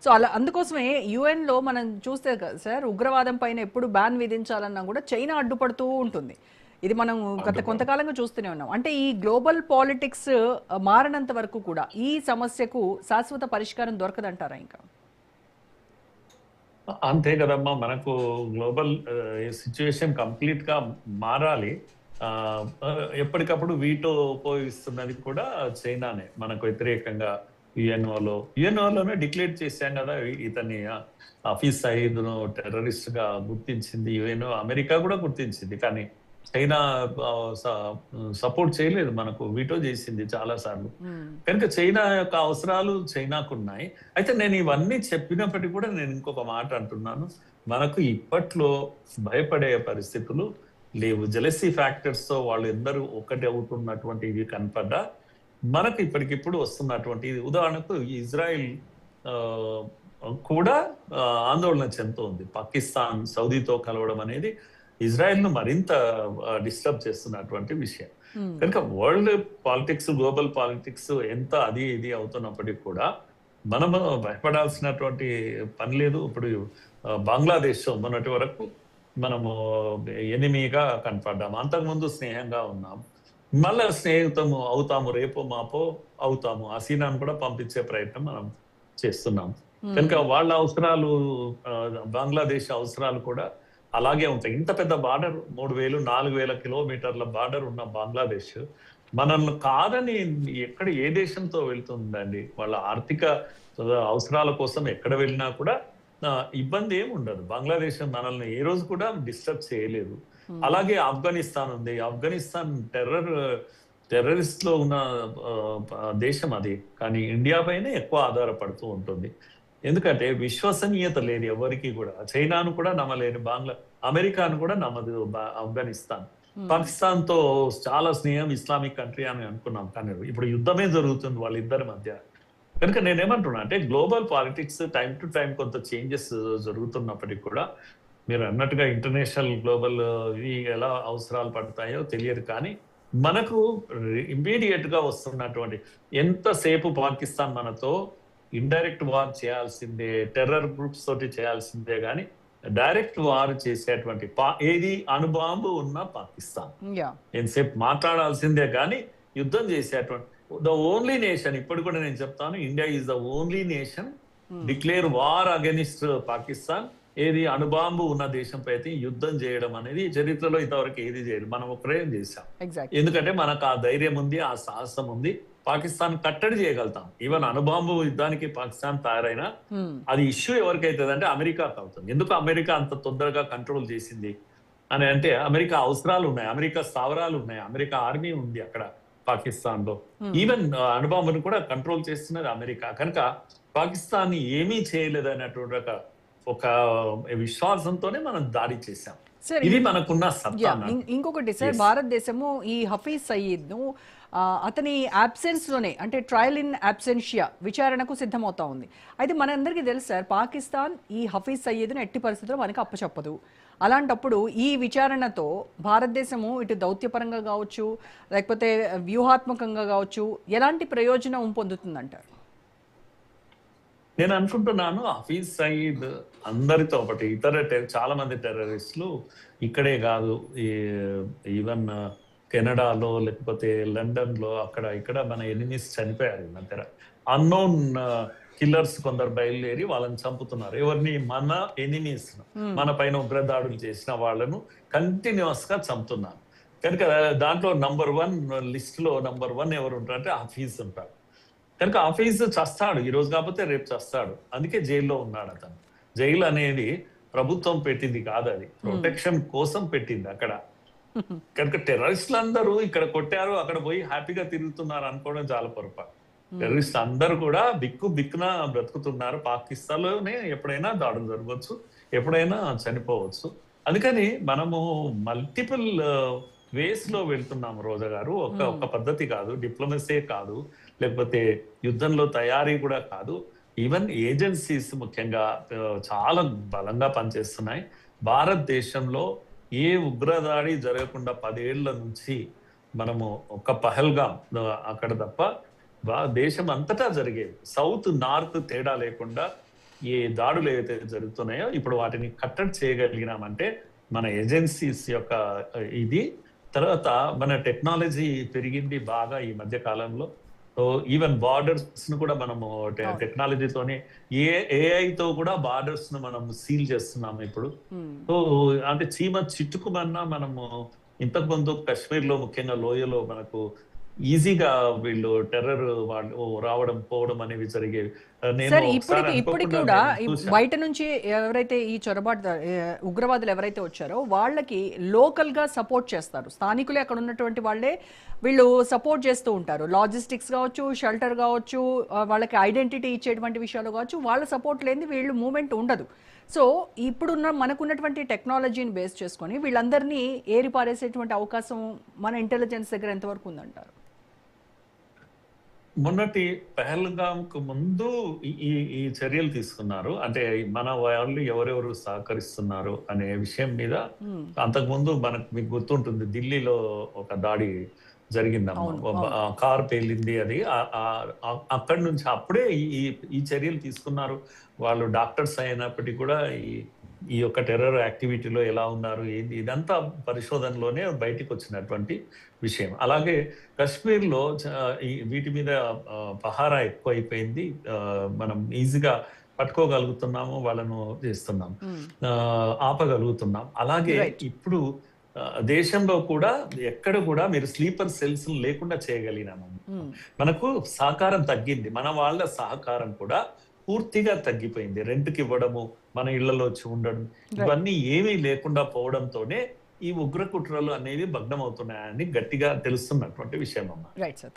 So అలా అందుకోసమే యుఎన్లో మనం చూస్తే కదా సార్, ఉగ్రవాదం పైన ఎప్పుడు బ్యాన్ విధించాలన్నా కూడా చైనా అడ్డుపడుతూ ఉంటుంది. ఇది మనం గత కొంతకాలంగా చూస్తూనే ఉన్నాం. అంటే ఈ గ్లోబల్ పాలిటిక్స్ మారినంత వరకు కూడా ఈ సమస్యకు శాశ్వత పరిష్కారం దొరకదంటారా ఇంకా? అంతే కదమ్మా, మనకు గ్లోబల్ సిచ్యువేషన్ కంప్లీట్ గా మారాలి. ఆ, ఎప్పటికప్పుడు వీటో ఉపయోగిస్తున్నది కూడా చైనానే మనకు వ్యతిరేకంగా. యుఎన్ఓలోనే డిక్లేర్ చేశాం కదా ఇతన్ని, హఫీజ్ సయీద్ ను టెర్రరిస్ట్ గా గుర్తించింది యుఎన్ఓ, అమెరికా కూడా గుర్తించింది. కానీ చైనా సపోర్ట్ చేయలేదు, మనకు వీటో చేసింది చాలా సార్లు. కనుక చైనా యొక్క అవసరాలు చైనాకు ఉన్నాయి. అయితే నేను ఇవన్నీ చెప్పినప్పటికీ కూడా నేను ఇంకొక మాట అంటున్నాను, మనకు ఇప్పట్లో భయపడే పరిస్థితులు లేవు. జెలసీ ఫ్యాక్టర్స్ తో వాళ్ళు ఎందరూ ఒకటి అవుతున్నటువంటి ఇవి కనపడ్డా మనకు ఇప్పటికిప్పుడు వస్తున్నటువంటి ఉదాహరణకు ఇజ్రాయిల్ కూడా ఆందోళన చెందుతోంది. పాకిస్తాన్ సౌదీతో కలవడం అనేది ఇజ్రాయెల్ ను మరింత డిస్టర్బ్ చేస్తున్నటువంటి విషయం. కనుక వరల్డ్ పాలిటిక్స్, గ్లోబల్ పాలిటిక్స్ ఎంత అది ఇది అవుతున్నప్పటికీ కూడా మనము భయపడాల్సినటువంటి పని లేదు. ఇప్పుడు బంగ్లాదేశ్ మొన్నటి వరకు మనము ఎనిమిగా కనపడ్డాము, అంతకుముందు స్నేహంగా ఉన్నాం, మళ్ళా స్నేహితము అవుతాము, రేపో మాపో అవుతాము. హసీనాను కూడా పంపించే ప్రయత్నం మనం చేస్తున్నాం. కనుక వాళ్ళ అవసరాలు, బంగ్లాదేశ్ అవసరాలు కూడా అలాగే ఉంటాయి. ఇంత పెద్ద బార్డర్, 3,000-4,000 కిలోమీటర్ల బార్డర్ ఉన్న బంగ్లాదేశ్ మనల్ని కాదని ఎక్కడ ఏ దేశంతో వెళ్తుందండి? వాళ్ళ ఆర్థిక అవసరాల కోసం ఎక్కడ వెళ్ళినా కూడా ఇబ్బంది ఏమి ఉండదు. బంగ్లాదేశ్ మనల్ని ఏ రోజు కూడా డిస్టర్బ్ చేయలేదు. అలాగే ఆఫ్ఘనిస్తాన్ ఉంది. ఆఫ్ఘనిస్తాన్ టెర్రరిస్ట్ లో ఉన్న దేశం అది, కానీ ఇండియా పైనే ఎక్కువ ఆధారపడుతూ ఉంటుంది. ఎందుకంటే విశ్వసనీయత లేదు ఎవరికి కూడా. చైనాను కూడా నమ్మలేని అమెరికాను కూడా నమ్మదు ఆఫ్ఘనిస్తాన్. పాకిస్తాన్ తో చాలా స్నేహం, ఇస్లామిక్ కంట్రీ అని అనుకున్నాం, కానీ ఇప్పుడు యుద్ధమే జరుగుతుంది వాళ్ళిద్దరి మధ్య. కనుక నేనేమంటున్నా అంటే global politics time to time కొంత చేంజెస్ జరుగుతున్నప్పటికీ కూడా మీరు అన్నట్టుగా ఇంటర్నేషనల్ గ్లోబల్ ఇవి ఎలా అవసరాలు పడతాయో తెలియదు. కానీ మనకు ఇమ్మీడియట్ గా వస్తున్నటువంటి, ఎంతసేపు పాకిస్తాన్ మనతో ఇండైరెక్ట్ వార్ చేయాల్సిందే, టెర్రర్ గ్రూప్స్ తోటి చేయాల్సిందే, కానీ డైరెక్ట్ వార్ చేసేటువంటి ఏది అణుబాంబు ఉన్న పాకిస్తాన్ ఎంతసేపు మాట్లాడాల్సిందే, కానీ యుద్ధం చేసేటువంటి ద ఓన్లీ నేషన్. ఇప్పుడు కూడా నేను చెప్తాను, India is the only nation declare war against Pakistan. ఏది అణుబాంబు ఉన్న దేశంపై అయితే యుద్ధం చేయడం అనేది చరిత్రలో ఇంతవరకు ఏది చేయలేదు, మనం ఒకరే చేశాం. ఎందుకంటే మనకు ఆ ధైర్యం ఉంది, ఆ సాహసం ఉంది, పాకిస్తాన్ కట్టడి చేయగలుగుతాం. ఈవెన్ అణుబాంబు యుద్ధానికి పాకిస్తాన్ తయారైనా అది ఇష్యూ ఎవరికైతుంది అంటే అమెరికాకు అవుతుంది. ఎందుకు అమెరికా అంత తొందరగా కంట్రోల్ చేసింది అని అంటే, అమెరికా అవసరాలు ఉన్నాయి, అమెరికా స్థావరాలు ఉన్నాయి, అమెరికా ఆర్మీ ఉంది అక్కడ పాకిస్తాన్ లో. ఈవెన్ అణుబాంబును కూడా కంట్రోల్ చేస్తున్నది అమెరికా. కనుక పాకిస్తాన్ ఏమీ చేయలేదు అన్నటువంటి ఒక విశ్వాసంతోనే మనం దాడి చేశాం. ఇది మనకున్న సత్తా. ఇంకొకటి సార్, భారతదేశము ఈ హఫీజ్ సయీద్ ను అతని అబ్సెన్స్ లోనే, అంటే ట్రయల్ ఇన్ అబ్సెన్షియా విచారణకు సిద్ధమవుతా ఉంది. అయితే మనందరికీ తెలుసు సార్, పాకిస్తాన్ ఈ హఫీజ్ సయీద్ను ఎట్టి పరిస్థితుల్లో మనకి అప్పచెప్పదు. అలాంటప్పుడు ఈ విచారణతో భారతదేశము ఇటు దౌత్యపరంగా కావచ్చు, లేకపోతే వ్యూహాత్మకంగా కావచ్చు, ఎలాంటి ప్రయోజనం పొందుతుందంటారు? నేను అనుకుంటున్నాను, హఫీజ్ సయీద్ అందరితో ఒకటి ఇతర చాలా మంది టెర్రరిస్టులు ఇక్కడే కాదు, ఈవెన్ కెనడాలో లేకపోతే లండన్ లో అక్కడ ఇక్కడ మన ఎనిమీస్ చనిపోయారు. ఈ మధ్య అన్నోన్ కిల్లర్స్ కొందరు బయలుదేరి వాళ్ళని చంపుతున్నారు. ఎవరిని? మన ఎనిమీస్, మన పైన ఉగ్రదాడులు చేసిన వాళ్ళను కంటిన్యూస్ గా చంపుతున్నారు. కనుక దాంట్లో నంబర్ 1 లిస్ట్ లో నంబర్ 1 ఎవరు ఉంటారంటే హఫీజ్ ఉంటారు. కనుక హఫీజ్ చస్తాడు, ఈ రోజు కాకపోతే రేపు చస్తాడు. అందుకే జైల్లో ఉన్నాడు అతను. జైలు అనేది ప్రభుత్వం పెట్టింది కాదు, అది ప్రొటెక్షన్ కోసం పెట్టింది అక్కడ. కనుక టెర్రరిస్టులు అందరూ ఇక్కడ కొట్టారు, అక్కడ పోయి హ్యాపీగా తిరుగుతున్నారు అనుకోవడం చాలా పొరపాటు. టెర్రరిస్టులు అందరూ కూడా బిక్కున బ్రతుకుతున్నారు. పాకిస్తాన్ లోనే ఎప్పుడైనా దాడులు జరగవచ్చు, ఎప్పుడైనా చనిపోవచ్చు. అందుకని మనము మల్టిపుల్ వేస్ లో వెళ్తున్నాము రోజా గారు. ఒక పద్ధతి కాదు, డిప్లొమసీ కాదు, లేకపోతే యుద్ధంలో తయారీ కూడా కాదు. ఈవెన్ ఏజెన్సీస్ ముఖ్యంగా చాలా బలంగా పనిచేస్తున్నాయి. భారతదేశంలో ఏ ఉగ్రదాడి జరగకుండా 10 ఏళ్ల నుంచి మనము ఒక పహల్గాం అక్కడ తప్ప దేశం అంతటా జరిగేది, సౌత్ నార్త్ తేడా లేకుండా ఈ దాడులు ఏవైతే జరుగుతున్నాయో ఇప్పుడు వాటిని కట్టడి చేయగలిగినామంటే మన ఏజెన్సీస్ యొక్క ఇది, తర్వాత మన టెక్నాలజీ పెరిగింది బాగా ఈ మధ్య కాలంలో. సో ఈవెన్ బార్డర్స్ ను కూడా మనము టెక్నాలజీతోనే ఏఐతో కూడా బార్డర్స్ ను మనం సీల్ చేస్తున్నాము ఇప్పుడు. సో అంటే చీమ చిట్టుకుమన్నా మనము ఇంతకు ముందు కాశ్మీర్ లో ముఖ్యంగా లోయలో మనకు ఈజీగా వీళ్ళు టెర్రర్ వాళ్ళు రావడం పోవడం అనేవి జరిగేవి. నేను సార్ ఒకసారి ఇప్పటికి అనుకోకుండా కూడా నేను చూశాను. బయట నుంచి ఎవరైతే ఈ చొరబాటు ఉగ్రవాదులు ఎవరైతే వచ్చారో వాళ్ళకి లోకల్ గా సపోర్ట్ చేస్తారు, స్థానికులే అక్కడ ఉన్నటువంటి వాళ్ళే వీళ్ళు సపోర్ట్ చేస్తూ ఉంటారు. లాజిస్టిక్స్ కావచ్చు, షెల్టర్ కావచ్చు, వాళ్ళకి ఐడెంటిటీ ఇచ్చేటువంటి విషయాలు కావచ్చు, వాళ్ళ సపోర్ట్ లేని వీళ్ళు మూవ్మెంట్ ఉండదు. సో ఇప్పుడున్న మనకున్నటువంటి టెక్నాలజీని బేస్ చేసుకొని వీళ్ళందరినీ ఏరి పారేసేటువంటి అవకాశం మన ఇంటెలిజెన్స్ దగ్గర ఎంతవరకు ఉందంటారు? మొన్నటి పహల్గామ్ కు ముందు ఈ చర్యలు తీసుకున్నారు. అంటే మన వాళ్ళు ఎవరెవరు సహకరిస్తున్నారు అనే విషయం మీద అంతకుముందు మీకు గుర్తుంటుంది, ఢిల్లీలో ఒక దాడి జరిగిందమ్మా, కార్ పేలింది. అది అక్కడి నుంచి అప్పుడే ఈ చర్యలు తీసుకున్నారు. వాళ్ళు డాక్టర్స్ అయినప్పటికీ కూడా ఈ యొక్క టెర్రర్ యాక్టివిటీలో ఎలా ఉన్నారు ఏంది ఇదంతా పరిశోధనలోనే బయటికి వచ్చినటువంటి విషయం. అలాగే కాశ్మీర్లో వీటి మీద పహారా ఎక్కువ అయిపోయింది. మనం ఈజీగా పట్టుకోగలుగుతున్నాము, వాళ్ళను చేస్తున్నాం, ఆపగలుగుతున్నాం. అలాగే ఇప్పుడు దేశంలో కూడా ఎక్కడ కూడా మీరు స్లీపర్ సెల్స్ లేకుండా చేయగలిగినాము. మనకు సహకారం తగ్గింది, మన వాళ్ళ సహకారం కూడా పూర్తిగా తగ్గిపోయింది. రెంట్కి ఇవ్వడము, మన ఇళ్లలో వచ్చి ఉండడం, ఇవన్నీ ఏమీ లేకుండా పోవడంతోనే ఈ ఉగ్ర కుట్రలు అనేవి భగ్నం అవుతున్నాయని గట్టిగా తెలుస్తున్నటువంటి విషయం అమ్మా. Right sir.